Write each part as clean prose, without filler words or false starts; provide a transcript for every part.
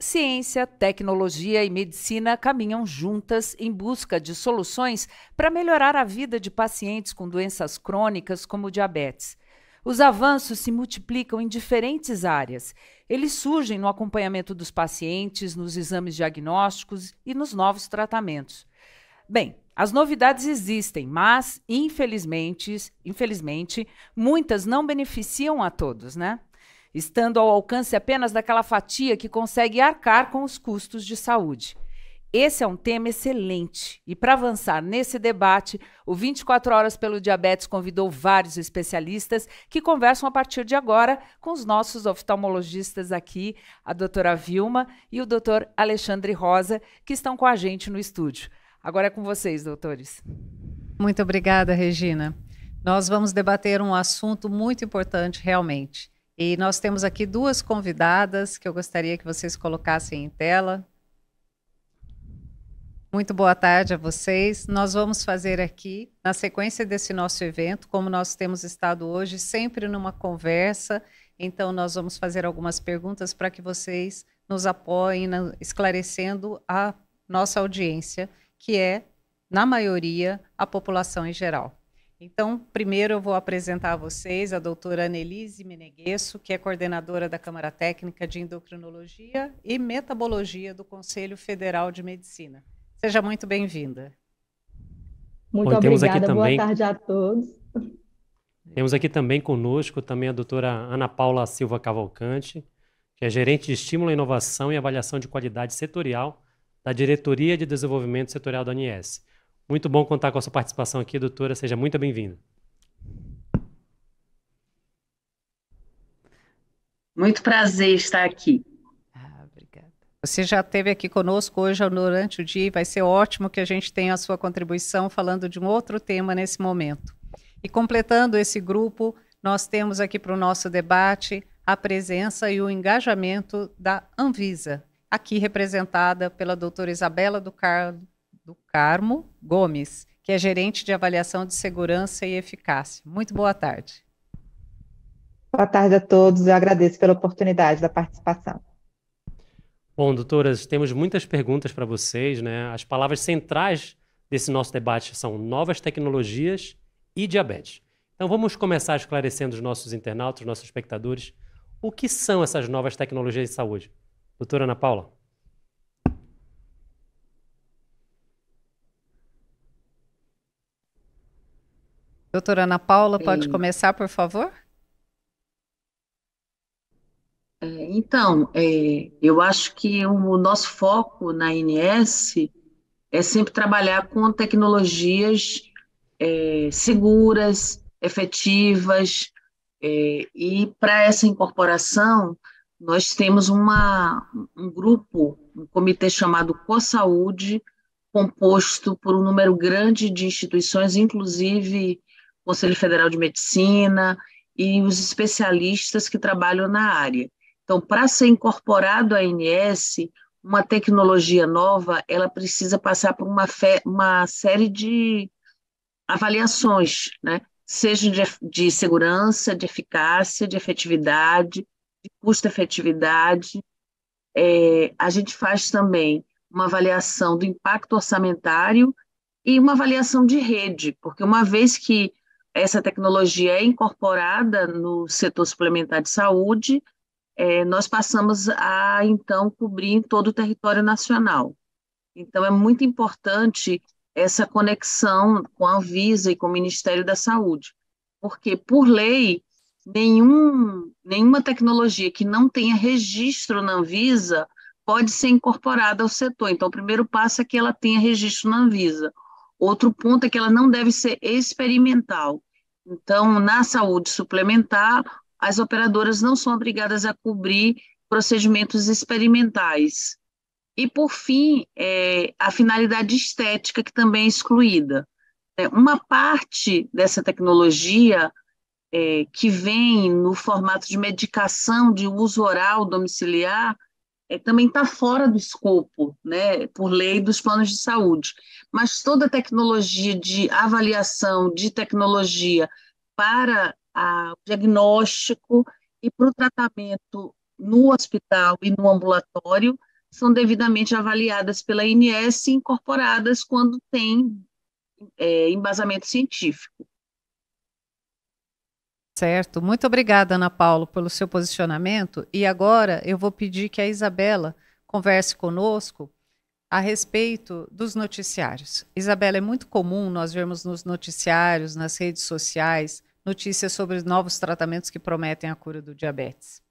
Ciência, tecnologia e medicina caminham juntas em busca de soluções para melhorar a vida de pacientes com doenças crônicas como diabetes. Os avanços se multiplicam em diferentes áreas. Eles surgem no acompanhamento dos pacientes, nos exames diagnósticos e nos novos tratamentos. Bem, as novidades existem, mas, infelizmente, muitas não beneficiam a todos, né? Estando ao alcance apenas daquela fatia que consegue arcar com os custos de saúde. Esse é um tema excelente e, para avançar nesse debate, o 24 Horas pelo Diabetes convidou vários especialistas que conversam a partir de agora com os nossos oftalmologistas aqui, a doutora Vilma e o doutor Alexandre Rosa, que estão com a gente no estúdio. Agora é com vocês, doutores. Muito obrigada, Regina. Nós vamos debater um assunto muito importante, realmente. E nós temos aqui duas convidadas que eu gostaria que vocês colocassem em tela. Muito boa tarde a vocês. Nós vamos fazer aqui, na sequência desse nosso evento, como nós temos estado hoje, sempre numa conversa, então nós vamos fazer algumas perguntas para que vocês nos apoiem, esclarecendo a nossa audiência, que é, na maioria, a população em geral. Então, primeiro eu vou apresentar a vocês a doutora Anelise Meneguesso, que é coordenadora da Câmara Técnica de Endocrinologia e Metabologia do Conselho Federal de Medicina. Seja muito bem-vinda. Muito obrigada, boa tarde a todos. Temos aqui também conosco também a doutora Ana Paula Silva Cavalcante, que é gerente de Estímulo à Inovação e Avaliação de Qualidade Setorial da Diretoria de Desenvolvimento Setorial da ANS. Muito bom contar com a sua participação aqui, doutora. Seja muito bem-vinda. Muito prazer estar aqui. Obrigada. Você já esteve aqui conosco hoje durante o dia e vai ser ótimo que a gente tenha a sua contribuição falando de um outro tema nesse momento. E completando esse grupo, nós temos aqui para o nosso debate a presença e o engajamento da Anvisa, aqui representada pela doutora Isabela do Carmo Gomes, que é gerente de avaliação de segurança e eficácia. Muito boa tarde. Boa tarde a todos, eu agradeço pela oportunidade da participação. Bom, doutoras, temos muitas perguntas para vocês, né? As palavras centrais desse nosso debate são novas tecnologias e diabetes. Então vamos começar esclarecendo os nossos internautas, os nossos espectadores, o que são essas novas tecnologias de saúde. Doutora Ana Paula. Doutora Ana Paula, pode começar, por favor? Então, eu acho que o nosso foco na ANS é sempre trabalhar com tecnologias seguras, efetivas, e para essa incorporação, nós temos um grupo, um comitê chamado CoSaúde, composto por um número grande de instituições, inclusive o Conselho Federal de Medicina e os especialistas que trabalham na área. Então, para ser incorporado à ANS, uma tecnologia nova, ela precisa passar por uma série de avaliações, né? Seja de segurança, de eficácia, de efetividade, de custo-efetividade. A gente faz também uma avaliação do impacto orçamentário e uma avaliação de rede, porque uma vez que essa tecnologia é incorporada no setor suplementar de saúde, nós passamos a, então, cobrir em todo o território nacional. Então, é muito importante essa conexão com a Anvisa e com o Ministério da Saúde, porque, por lei, nenhuma tecnologia que não tenha registro na Anvisa pode ser incorporada ao setor. Então, o primeiro passo é que ela tenha registro na Anvisa. Outro ponto é que ela não deve ser experimental. Então, na saúde suplementar, as operadoras não são obrigadas a cobrir procedimentos experimentais. E, por fim, a finalidade estética, que também é excluída. Uma parte dessa tecnologia que vem no formato de medicação de uso oral domiciliar também está fora do escopo, né, por lei dos planos de saúde. Mas toda a tecnologia de avaliação, de tecnologia para o diagnóstico e para o tratamento no hospital e no ambulatório são devidamente avaliadas pela ANS e incorporadas quando tem embasamento científico. Certo. Muito obrigada, Ana Paula, pelo seu posicionamento. E agora eu vou pedir que a Isabela converse conosco a respeito dos noticiários. Isabela, é muito comum nós vermos nos noticiários, nas redes sociais, notícias sobre novos tratamentos que prometem a cura do diabetes.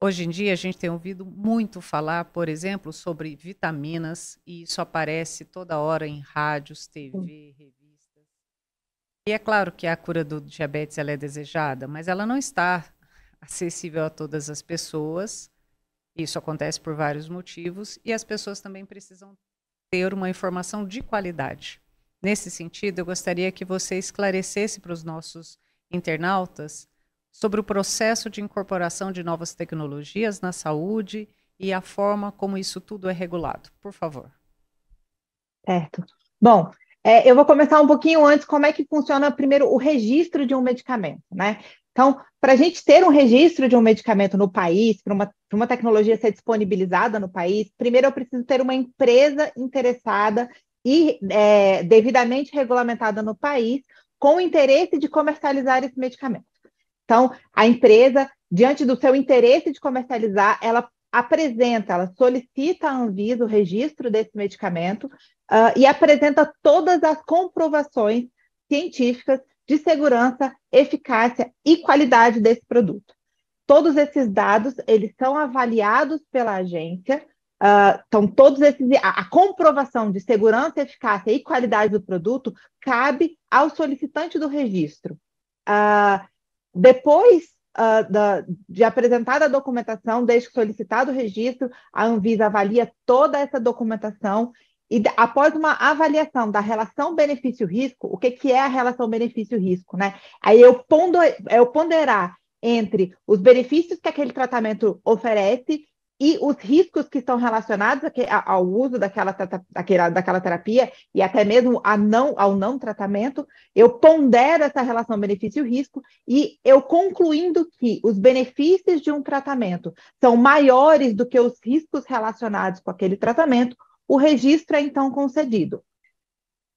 Hoje em dia, a gente tem ouvido muito falar, por exemplo, sobre vitaminas, e isso aparece toda hora em rádios, TV, revistas. E é claro que a cura do diabetes ela é desejada, mas ela não está acessível a todas as pessoas. Isso acontece por vários motivos, e as pessoas também precisam ter uma informação de qualidade. Nesse sentido, eu gostaria que você esclarecesse para os nossos internautas sobre o processo de incorporação de novas tecnologias na saúde e a forma como isso tudo é regulado. Por favor. Certo. Bom, eu vou começar um pouquinho antes como é que funciona primeiro o registro de um medicamento, né? Então, para a gente ter um registro de um medicamento no país, para uma tecnologia ser disponibilizada no país, primeiro eu preciso ter uma empresa interessada e devidamente regulamentada no país, com o interesse de comercializar esse medicamento. Então, a empresa, diante do seu interesse de comercializar, ela solicita à Anvisa o registro desse medicamento e apresenta todas as comprovações científicas de segurança, eficácia e qualidade desse produto. Todos esses dados, eles são avaliados pela agência, então a comprovação de segurança, eficácia e qualidade do produto cabe ao solicitante do registro. Depois de apresentada a documentação, desde que solicitado o registro, a Anvisa avalia toda essa documentação e, após uma avaliação da relação benefício-risco, o que é a relação benefício-risco, né? Aí eu ponderar entre os benefícios que aquele tratamento oferece e os riscos que estão relacionados ao uso daquela terapia e até mesmo ao não tratamento, eu pondero essa relação benefício-risco e eu concluindo que os benefícios de um tratamento são maiores do que os riscos relacionados com aquele tratamento, o registro é então concedido.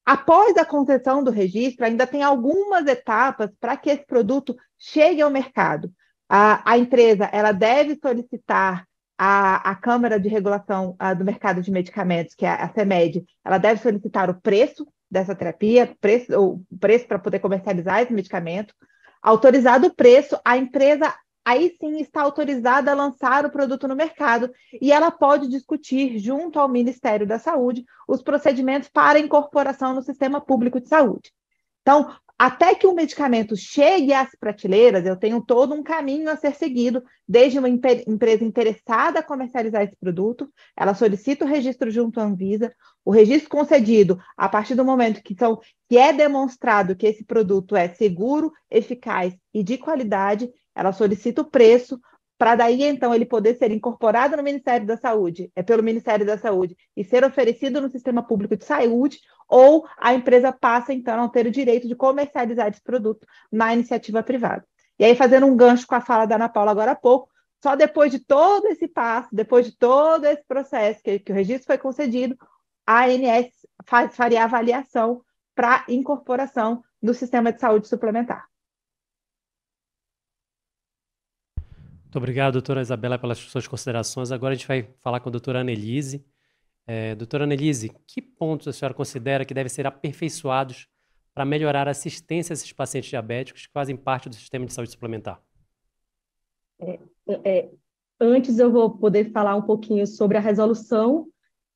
Após a concessão do registro, ainda tem algumas etapas para que esse produto chegue ao mercado. A empresa ela deve solicitar a Câmara de Regulação do Mercado de Medicamentos, que é a CMED, ela deve solicitar o preço dessa terapia, o preço para poder comercializar esse medicamento. Autorizado o preço, a empresa aí sim está autorizada a lançar o produto no mercado e ela pode discutir junto ao Ministério da Saúde os procedimentos para incorporação no sistema público de saúde. Então, até que o medicamento chegue às prateleiras, eu tenho todo um caminho a ser seguido, desde uma empresa interessada a comercializar esse produto, ela solicita o registro junto à Anvisa, o registro concedido a partir do momento que é demonstrado que esse produto é seguro, eficaz e de qualidade, ela solicita o preço, para daí, então, ele poder ser incorporado no Ministério da Saúde, pelo Ministério da Saúde, e ser oferecido no sistema público de saúde, ou a empresa passa, então, a ter o direito de comercializar esse produto na iniciativa privada. E aí, fazendo um gancho com a fala da Ana Paula agora há pouco, só depois de todo esse passo, depois de todo esse processo que o registro foi concedido, a ANS faria a avaliação para incorporação no sistema de saúde suplementar. Muito obrigado, doutora Isabela, pelas suas considerações. Agora a gente vai falar com a doutora Annelise. Doutora Annelise, que pontos a senhora considera que devem ser aperfeiçoados para melhorar a assistência a esses pacientes diabéticos que fazem parte do sistema de saúde suplementar? Antes eu vou poder falar um pouquinho sobre a resolução,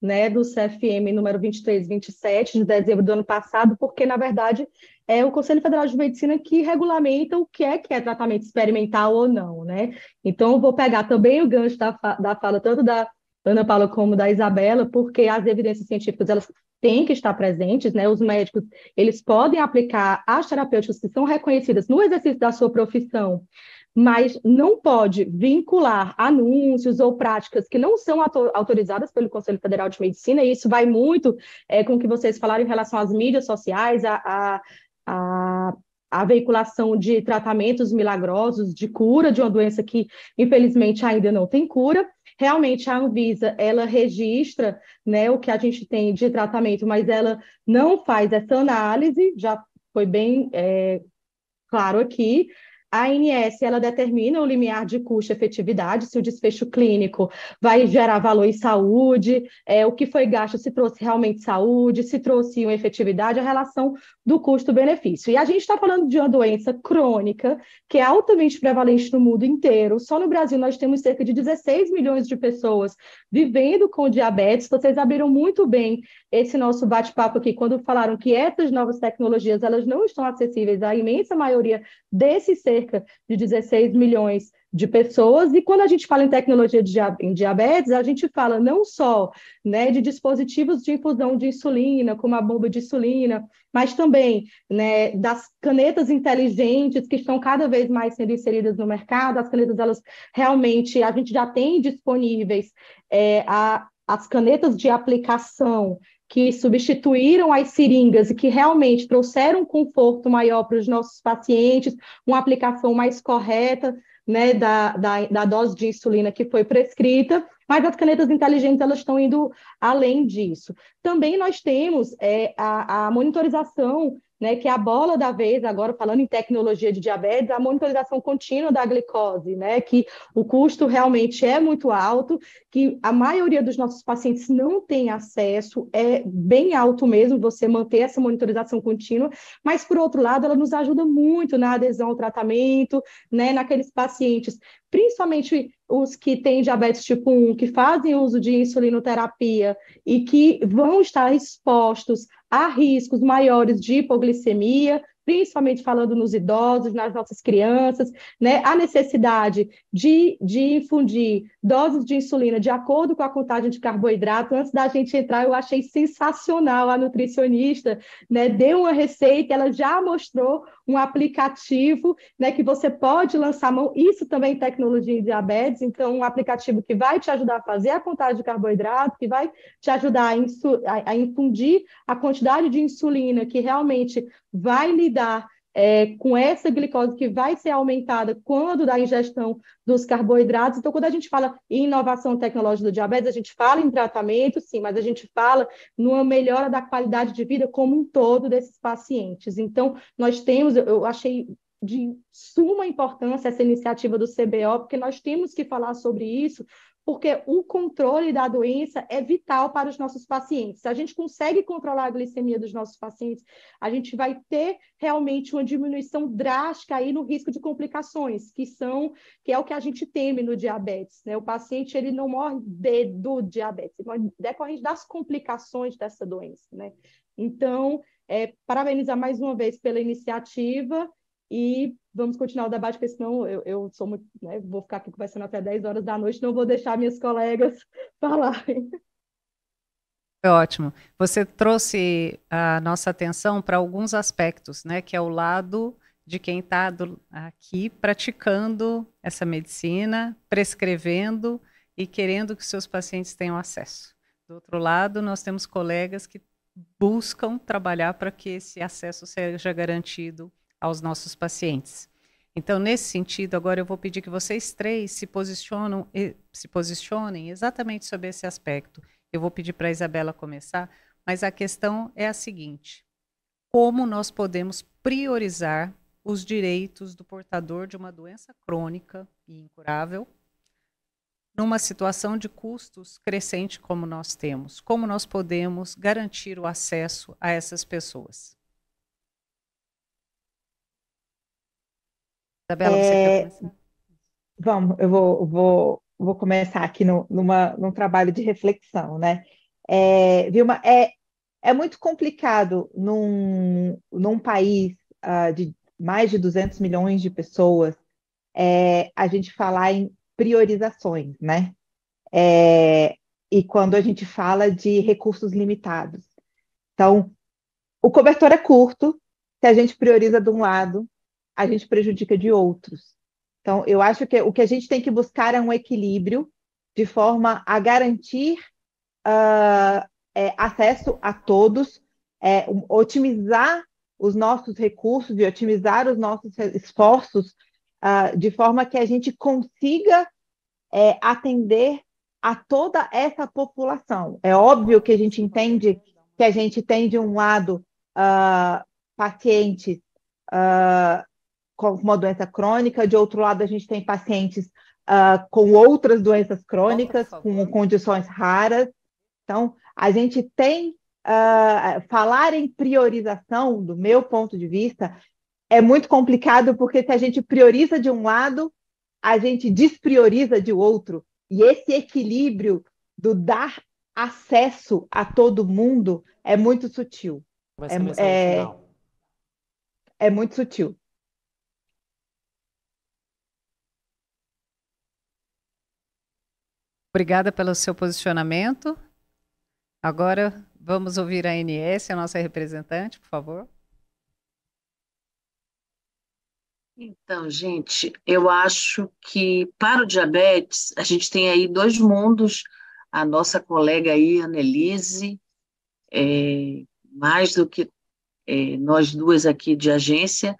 né, do CFM número 2327, de dezembro do ano passado, porque, na verdade, é o Conselho Federal de Medicina que regulamenta o que é tratamento experimental ou não, né? Então, eu vou pegar também o gancho da fala tanto da Ana Paula como da Isabela, porque as evidências científicas, elas têm que estar presentes, né? Os médicos, eles podem aplicar as terapêuticas que são reconhecidas no exercício da sua profissão, mas não pode vincular anúncios ou práticas que não são autorizadas pelo Conselho Federal de Medicina, e isso vai muito com o que vocês falaram em relação às mídias sociais, a veiculação de tratamentos milagrosos, de cura de uma doença que, infelizmente, ainda não tem cura. realmente a Anvisa, ela registra, né, o que a gente tem de tratamento, mas ela não faz essa análise, já foi bem claro aqui. A ANS, ela determina o limiar de custo-efetividade, se o desfecho clínico vai gerar valor em saúde, o que foi gasto, se trouxe realmente saúde, se trouxe uma efetividade, a relação do custo-benefício. E a gente está falando de uma doença crônica, que é altamente prevalente no mundo inteiro. Só no Brasil nós temos cerca de 16 milhões de pessoas vivendo com diabetes. Vocês abriram muito bem esse nosso bate-papo aqui, quando falaram que essas novas tecnologias, elas não estão acessíveis à imensa maioria desses cerca de 16 milhões de pessoas. E quando a gente fala em tecnologia em diabetes, a gente fala não só, né, de dispositivos de infusão de insulina, como a bomba de insulina, mas também, né, das canetas inteligentes que estão cada vez mais sendo inseridas no mercado. As canetas, elas realmente, a gente já tem disponíveis as canetas de aplicação que substituíram as seringas e que realmente trouxeram um conforto maior para os nossos pacientes, uma aplicação mais correta, né, da dose de insulina que foi prescrita, mas as canetas inteligentes, elas estão indo além disso. Também nós temos a monitorização, né, que é a bola da vez, agora falando em tecnologia de diabetes, a monitorização contínua da glicose, né, que o custo realmente é muito alto, que a maioria dos nossos pacientes não tem acesso, é bem alto mesmo você manter essa monitorização contínua, mas, por outro lado, ela nos ajuda muito na adesão ao tratamento, né, naqueles pacientes, principalmente os que têm diabetes tipo 1, que fazem uso de insulinoterapia e que vão estar expostos a riscos maiores de hipoglicemia, principalmente falando nos idosos, nas nossas crianças, né? A necessidade de infundir doses de insulina de acordo com a contagem de carboidrato. Antes da gente entrar, eu achei sensacional a nutricionista, né? Deu uma receita, ela já mostrou um aplicativo, né, que você pode lançar mão, isso também é tecnologia em diabetes, então um aplicativo que vai te ajudar a fazer a contagem de carboidrato, que vai te ajudar a infundir a quantidade de insulina que realmente vai lidar com essa glicose que vai ser aumentada quando da ingestão dos carboidratos. Então, quando a gente fala em inovação tecnológica do diabetes, a gente fala em tratamento, sim, mas a gente fala numa melhora da qualidade de vida como um todo desses pacientes. Então, nós temos, eu achei de suma importância essa iniciativa do CBO, porque nós temos que falar sobre isso, porque o controle da doença é vital para os nossos pacientes. Se a gente consegue controlar a glicemia dos nossos pacientes, a gente vai ter realmente uma diminuição drástica aí no risco de complicações, que é o que a gente teme no diabetes, né? O paciente, ele não morre do diabetes, ele morre decorrente das complicações dessa doença, né? Então, parabenizar mais uma vez pela iniciativa. E vamos continuar o debate, porque senão eu sou muito, né, vou ficar aqui conversando até 10 horas da noite, não vou deixar minhas colegas falarem. Foi ótimo. Você trouxe a nossa atenção para alguns aspectos, né, que é o lado de quem está aqui praticando essa medicina, prescrevendo e querendo que seus pacientes tenham acesso. Do outro lado, nós temos colegas que buscam trabalhar para que esse acesso seja garantido aos nossos pacientes. Então, nesse sentido, agora eu vou pedir que vocês três se posicionem exatamente sobre esse aspecto. Eu vou pedir para a Isabela começar, mas a questão é a seguinte: como nós podemos priorizar os direitos do portador de uma doença crônica e incurável numa situação de custos crescente como nós temos? Como nós podemos garantir o acesso a essas pessoas? Isabela, você quer começar? Vamos, eu vou começar aqui num trabalho de reflexão, né? Vilma, é muito complicado num país de mais de 200 milhões de pessoas a gente falar em priorizações, né? E quando a gente fala de recursos limitados. Então, o cobertor é curto, se a gente prioriza de um lado, a gente prejudica de outros. Então, eu acho que o que a gente tem que buscar é um equilíbrio de forma a garantir acesso a todos, otimizar os nossos recursos e otimizar os nossos esforços de forma que a gente consiga atender a toda essa população. É óbvio que a gente entende que a gente tem, de um lado, pacientes com uma doença crônica, de outro lado, a gente tem pacientes com outras doenças crônicas, com condições raras. Então, a gente tem, falar em priorização, do meu ponto de vista, é muito complicado, porque se a gente prioriza de um lado, a gente desprioriza de outro. E esse equilíbrio do dar acesso a todo mundo é muito sutil. Vai ser a mensagem final. É muito sutil. Obrigada pelo seu posicionamento. Agora vamos ouvir a ANS, a nossa representante, por favor. Então, gente, eu acho que para o diabetes, a gente tem aí dois mundos. A nossa colega aí, Annelise, mais do que nós duas aqui de agência,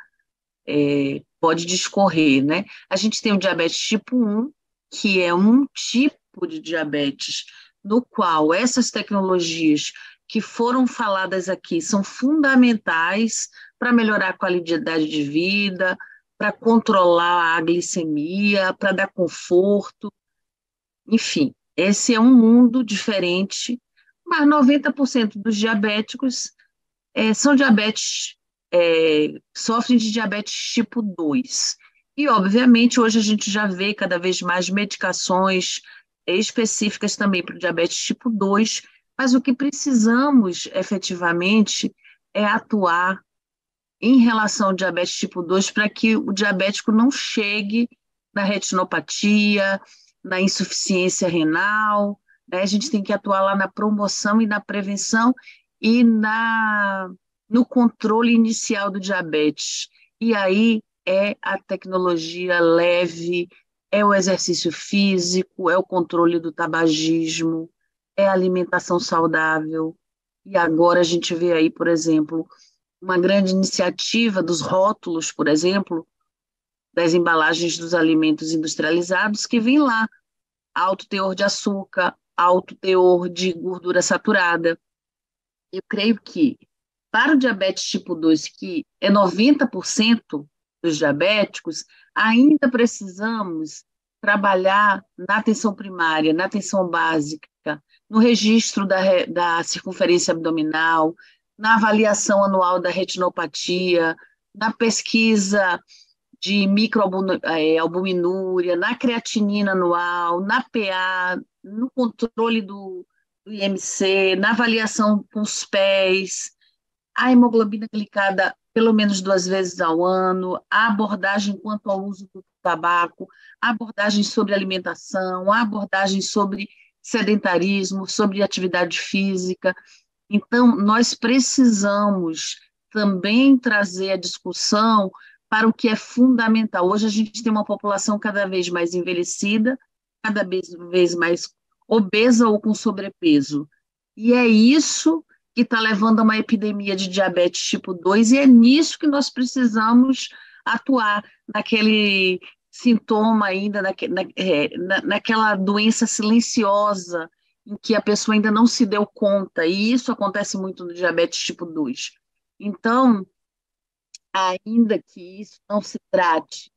pode discorrer, né? A gente tem o diabetes tipo 1, que é um tipo de diabetes no qual essas tecnologias que foram faladas aqui são fundamentais para melhorar a qualidade de vida, para controlar a glicemia, para dar conforto, enfim, esse é um mundo diferente, mas 90% dos diabéticos são diabetes, sofrem de diabetes tipo 2. E, obviamente, hoje a gente já vê cada vez mais medicações específicas também para o diabetes tipo 2, mas o que precisamos efetivamente é atuar em relação ao diabetes tipo 2 para que o diabético não chegue na retinopatia, na insuficiência renal, né? A gente tem que atuar lá na promoção e na prevenção e no controle inicial do diabetes. E aí é a tecnologia leve, é o exercício físico, é o controle do tabagismo, é a alimentação saudável. E agora a gente vê aí, por exemplo, uma grande iniciativa dos rótulos, por exemplo, das embalagens dos alimentos industrializados, que vem lá alto teor de açúcar, alto teor de gordura saturada. Eu creio que para o diabetes tipo 2, que é 90% dos diabéticos, ainda precisamos trabalhar na atenção primária, na atenção básica, no registro da circunferência abdominal, na avaliação anual da retinopatia, na pesquisa de microalbuminúria, na creatinina anual, na PA, no controle do IMC, na avaliação com os pés, a hemoglobina glicada pelo menos 2 vezes ao ano, a abordagem quanto ao uso do tabaco, a abordagem sobre alimentação, a abordagem sobre sedentarismo, sobre atividade física. Então, nós precisamos também trazer a discussão para o que é fundamental. Hoje a gente tem uma população cada vez mais envelhecida, cada vez mais obesa ou com sobrepeso. E é isso que está levando a uma epidemia de diabetes tipo 2, e é nisso que nós precisamos atuar, naquele sintoma ainda, naquela doença silenciosa, em que a pessoa ainda não se deu conta, e isso acontece muito no diabetes tipo 2. Então, ainda que isso não se trate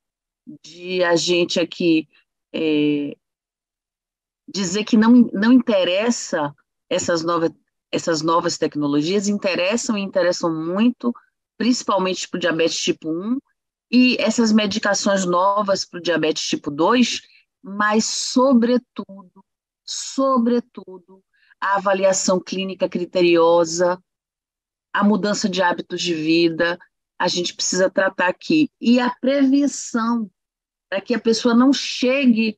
de a gente aqui dizer que não interessa essas novas tecnologias, interessam e interessam muito, principalmente para o diabetes tipo 1, e essas medicações novas para o diabetes tipo 2, mas, sobretudo, a avaliação clínica criteriosa, a mudança de hábitos de vida, a gente precisa tratar aqui. E a prevenção, para que a pessoa não chegue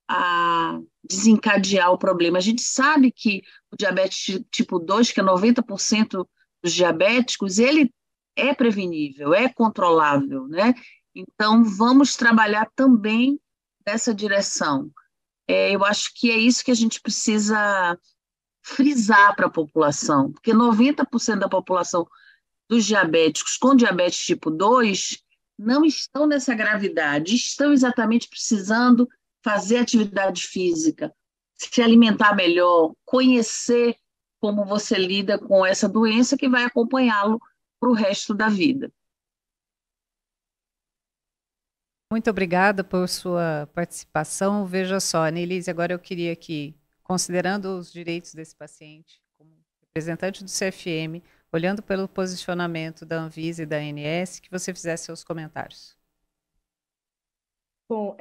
a desencadear o problema. A gente sabe que o diabetes tipo 2, que é 90% dos diabéticos, ele é prevenível, é controlável, né? Então, vamos trabalhar também nessa direção. Eu acho que é isso que a gente precisa frisar para a população, porque 90% da população dos diabéticos com diabetes tipo 2 não estão nessa gravidade, estão exatamente precisando fazer atividade física, se alimentar melhor, conhecer como você lida com essa doença que vai acompanhá-lo para o resto da vida. Muito obrigada por sua participação. Veja só, Neilise, agora eu queria que, considerando os direitos desse paciente, como representante do CFM, olhando pelo posicionamento da Anvisa e da ANS, que você fizesse seus comentários. Bom,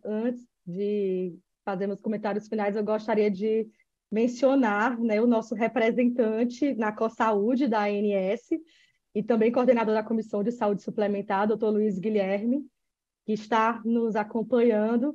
antes de fazer meus comentários finais, eu gostaria de mencionar, né, o nosso representante na COSAúde da ANS e também coordenador da Comissão de Saúde Suplementar, doutor Luiz Guilherme, que está nos acompanhando.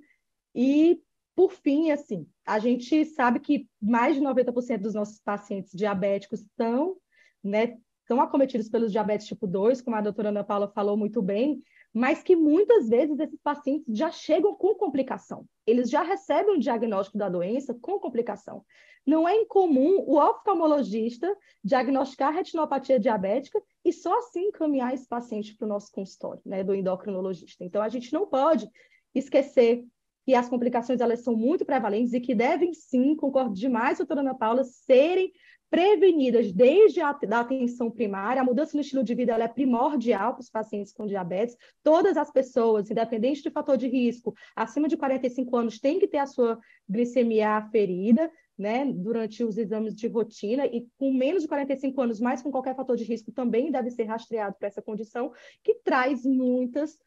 E, por fim, assim, a gente sabe que mais de 90% dos nossos pacientes diabéticos estão, né, acometidos pelos diabetes tipo 2, como a doutora Ana Paula falou muito bem, mas que muitas vezes esses pacientes já chegam com complicação. Eles já recebem o diagnóstico da doença com complicação. Não é incomum o oftalmologista diagnosticar retinopatia diabética e só assim encaminhar esse paciente para o nosso consultório, né, do endocrinologista. Então, a gente não pode esquecer que as complicações elas são muito prevalentes e que devem sim, concordo demais, doutora Ana Paula, serem prevenidas desde a atenção primária. A mudança no estilo de vida ela é primordial para os pacientes com diabetes. Todas as pessoas, independente de fator de risco, acima de 45 anos, têm que ter a sua glicemia aferida, né, durante os exames de rotina, e com menos de 45 anos, mais com qualquer fator de risco, também deve ser rastreado para essa condição, que traz muitas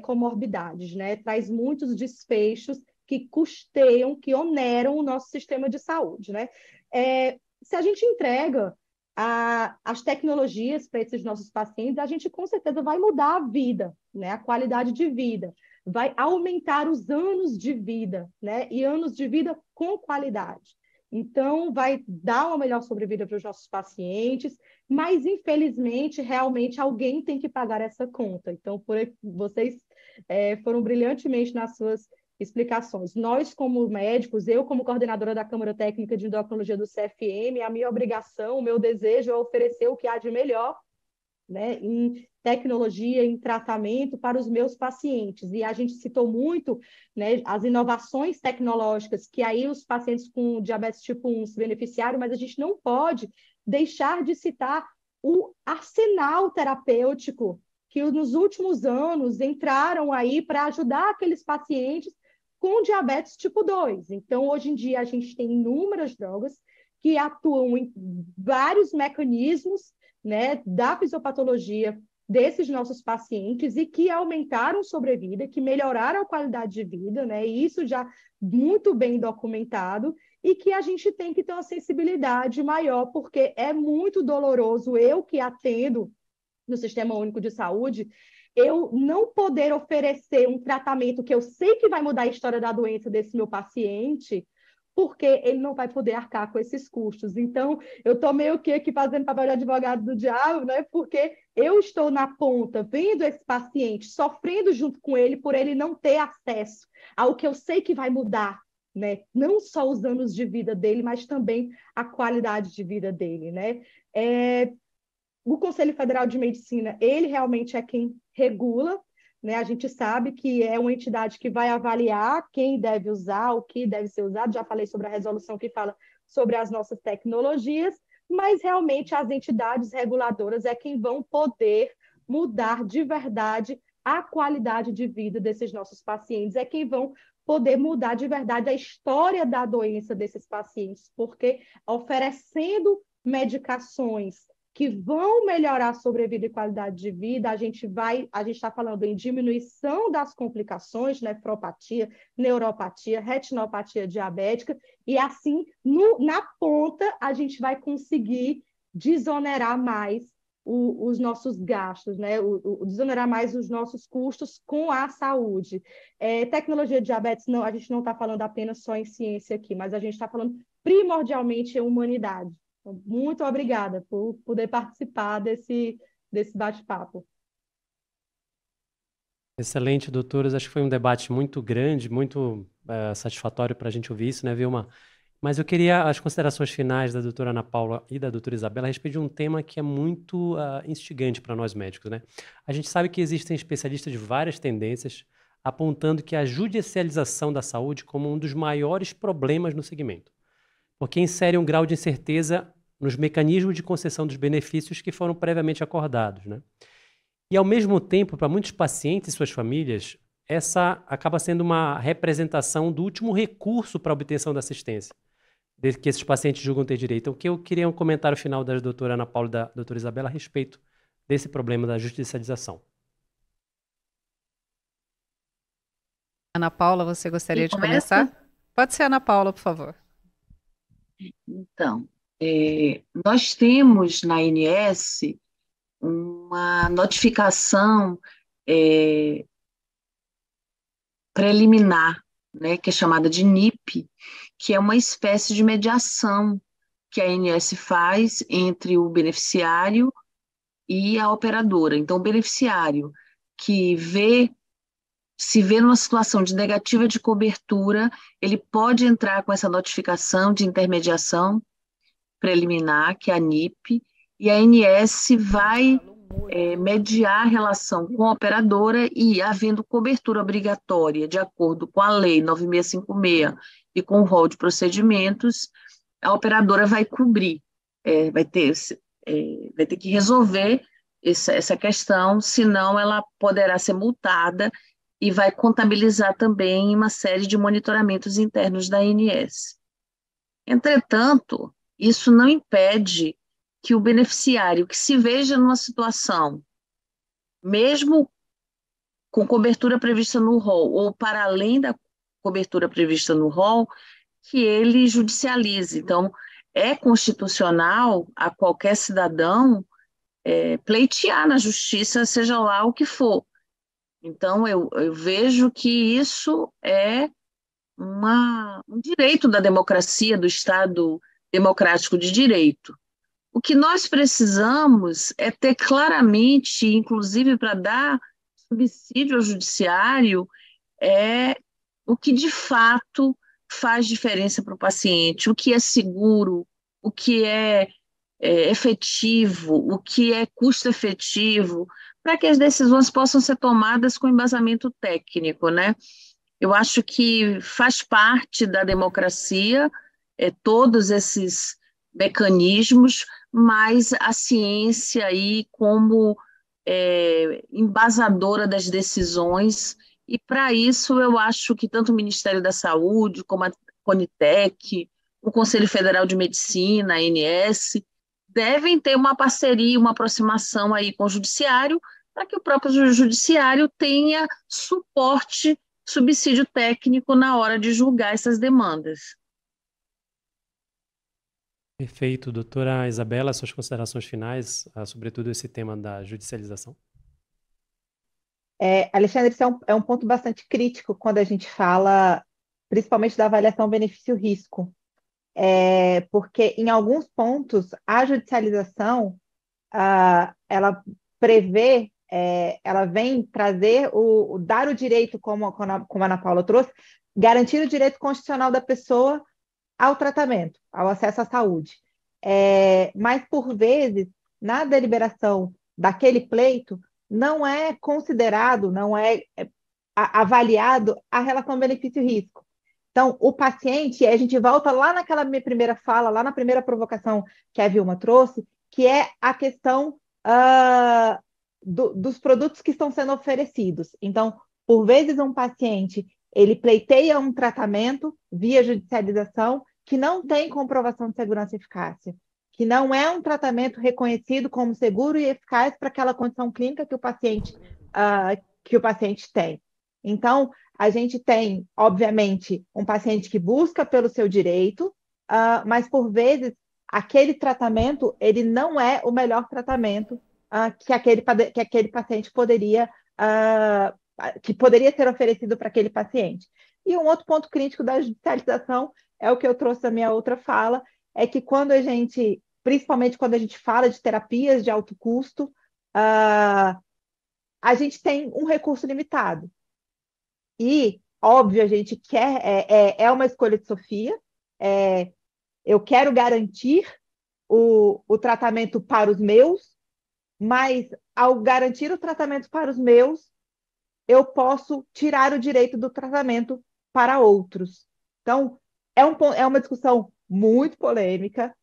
comorbidades, né, traz muitos desfechos que custeiam, que oneram o nosso sistema de saúde, né? Se a gente entrega as tecnologias para esses nossos pacientes, a gente com certeza vai mudar a vida, né? A qualidade de vida, vai aumentar os anos de vida, né? E anos de vida com qualidade. Então, vai dar uma melhor sobrevida para os nossos pacientes, mas, infelizmente, realmente alguém tem que pagar essa conta. Então, vocês foram brilhantemente nas suas explicações. Nós, como médicos, eu, como coordenadora da Câmara Técnica de Endocrinologia do CFM, a minha obrigação, o meu desejo é oferecer o que há de melhor, né, em tecnologia, em tratamento para os meus pacientes. E a gente citou muito, né, as inovações tecnológicas, que aí os pacientes com diabetes tipo 1 se beneficiaram, mas a gente não pode deixar de citar o arsenal terapêutico que nos últimos anos entraram aí para ajudar aqueles pacientes com diabetes tipo 2. Então, hoje em dia, a gente tem inúmeras drogas que atuam em vários mecanismos, né, da fisiopatologia desses nossos pacientes e que aumentaram sobrevida, que melhoraram a qualidade de vida, né, e isso já muito bem documentado, e que a gente tem que ter uma sensibilidade maior, porque é muito doloroso eu que atendo no Sistema Único de Saúde, eu não poder oferecer um tratamento que eu sei que vai mudar a história da doença desse meu paciente, porque ele não vai poder arcar com esses custos. Então, eu estou meio que aqui fazendo papel de advogado do diabo, né? Porque eu estou na ponta, vendo esse paciente, sofrendo junto com ele, por ele não ter acesso ao que eu sei que vai mudar, né? Não só os anos de vida dele, mas também a qualidade de vida dele, né? O Conselho Federal de Medicina, ele realmente é quem regula, né? A gente sabe que é uma entidade que vai avaliar quem deve usar, o que deve ser usado. Já falei sobre a resolução que fala sobre as nossas tecnologias, mas realmente as entidades reguladoras é quem vão poder mudar de verdade a qualidade de vida desses nossos pacientes, é quem vão poder mudar de verdade a história da doença desses pacientes, porque oferecendo medicações que vão melhorar a sobrevida e qualidade de vida, a gente está falando em diminuição das complicações, nefropatia, neuropatia, retinopatia diabética, e assim, na ponta, a gente vai conseguir desonerar mais os nossos gastos, né? Desonerar mais os nossos custos com a saúde. Tecnologia de diabetes, não, a gente não está falando apenas só em ciência aqui, mas a gente está falando primordialmente em humanidade. Muito obrigada por poder participar desse bate-papo. Excelente, doutoras. Acho que foi um debate muito grande, muito satisfatório para a gente ouvir isso, né, Vilma? Mas eu queria as considerações finais da doutora Ana Paula e da doutora Isabela a respeito de um tema que é muito instigante para nós médicos, né? A gente sabe que existem especialistas de várias tendências, apontando que a judicialização da saúde como um dos maiores problemas no segmento, porque insere um grau de incerteza nos mecanismos de concessão dos benefícios que foram previamente acordados, né? E, ao mesmo tempo, para muitos pacientes e suas famílias, essa acaba sendo uma representação do último recurso para a obtenção da assistência, de que esses pacientes julgam ter direito. Então, o que eu queria um comentário final da doutora Ana Paula e da doutora Isabela a respeito desse problema da judicialização. Ana Paula, você gostaria Quem de começa? começar? Pode ser Ana Paula, por favor. Então, nós temos na ANS uma notificação preliminar, né, que é chamada de NIP, que é uma espécie de mediação que a ANS faz entre o beneficiário e a operadora. Então, o beneficiário que se vê numa situação de negativa de cobertura, ele pode entrar com essa notificação de intermediação preliminar, que é a NIP, e a ANS vai mediar a relação com a operadora e, havendo cobertura obrigatória, de acordo com a Lei 9656 e com o rol de procedimentos, a operadora vai cobrir, vai ter que resolver essa questão, senão ela poderá ser multada e vai contabilizar também uma série de monitoramentos internos da ANS. Entretanto, isso não impede que o beneficiário que se veja numa situação, mesmo com cobertura prevista no rol ou para além da cobertura prevista no rol, que ele judicialize. Então, é constitucional a qualquer cidadão pleitear na justiça, seja lá o que for. Então, eu vejo que isso é um direito da democracia, do Estado democrático de direito. O que nós precisamos é ter claramente, inclusive para dar subsídio ao judiciário, o que de fato faz diferença para o paciente, o que é seguro, o que é efetivo, o que é custo efetivo, para que as decisões possam ser tomadas com embasamento técnico, né? Eu acho que faz parte da democracia todos esses mecanismos, mas a ciência aí como embasadora das decisões, e para isso eu acho que tanto o Ministério da Saúde, como a Conitec, o Conselho Federal de Medicina, a ANS, devem ter uma parceria, uma aproximação aí com o Judiciário, para que o próprio Judiciário tenha suporte, subsídio técnico na hora de julgar essas demandas. Perfeito. Doutora Isabela, suas considerações finais, sobretudo esse tema da judicialização? Alexandre, isso é um ponto bastante crítico quando a gente fala, principalmente da avaliação benefício-risco, porque em alguns pontos a judicialização ela prevê, ela vem trazer dar o direito, como a Ana Paula trouxe, garantir o direito constitucional da pessoa ao tratamento, ao acesso à saúde. Mas, por vezes, na deliberação daquele pleito, não é considerado, não é avaliado a relação benefício-risco. Então, o paciente, e a gente volta lá naquela minha primeira fala, lá na primeira provocação que a Vilma trouxe, que é a questão dos produtos que estão sendo oferecidos. Então, por vezes, um paciente, ele pleiteia um tratamento via judicialização que não tem comprovação de segurança e eficácia, que não é um tratamento reconhecido como seguro e eficaz para aquela condição clínica que o paciente tem. Então, a gente tem, obviamente, um paciente que busca pelo seu direito, mas, por vezes, aquele tratamento ele não é o melhor tratamento que aquele paciente que poderia ser oferecido para aquele paciente. E um outro ponto crítico da judicialização é o que eu trouxe da minha outra fala, é que principalmente quando a gente fala de terapias de alto custo, a gente tem um recurso limitado. E, óbvio, a gente quer, é uma escolha de Sofia, eu quero garantir o tratamento para os meus, mas ao garantir o tratamento para os meus, eu posso tirar o direito do tratamento para outros. Então, é uma discussão muito polêmica,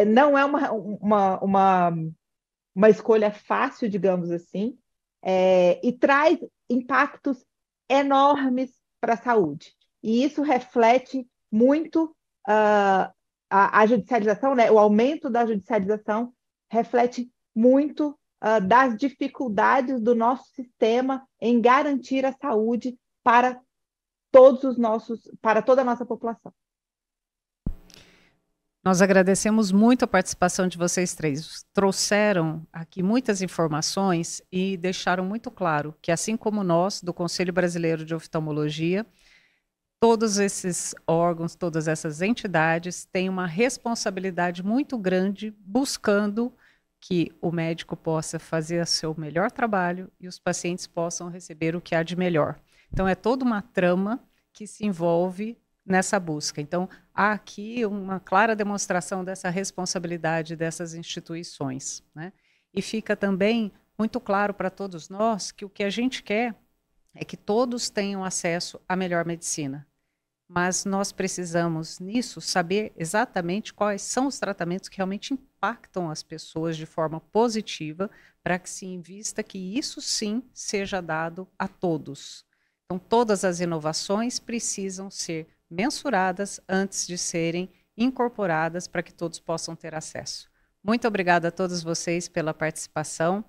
não é uma escolha fácil, digamos assim, e traz impactos enormes para a saúde. E isso reflete muito a judicialização, né? O aumento da judicialização reflete muito das dificuldades do nosso sistema em garantir a saúde para para toda a nossa população. Nós agradecemos muito a participação de vocês três. Trouxeram aqui muitas informações e deixaram muito claro que, assim como nós, do Conselho Brasileiro de Oftalmologia, todos esses órgãos, todas essas entidades têm uma responsabilidade muito grande buscando que o médico possa fazer o seu melhor trabalho e os pacientes possam receber o que há de melhor. Então, é toda uma trama que se envolve nessa busca. Então, há aqui uma clara demonstração dessa responsabilidade dessas instituições, né? E fica também muito claro para todos nós que o que a gente quer é que todos tenham acesso à melhor medicina. Mas nós precisamos, nisso, saber exatamente quais são os tratamentos que realmente impactam as pessoas de forma positiva, para que se invista que isso sim seja dado a todos. Então, todas as inovações precisam ser mensuradas antes de serem incorporadas para que todos possam ter acesso. Muito obrigada a todos vocês pela participação.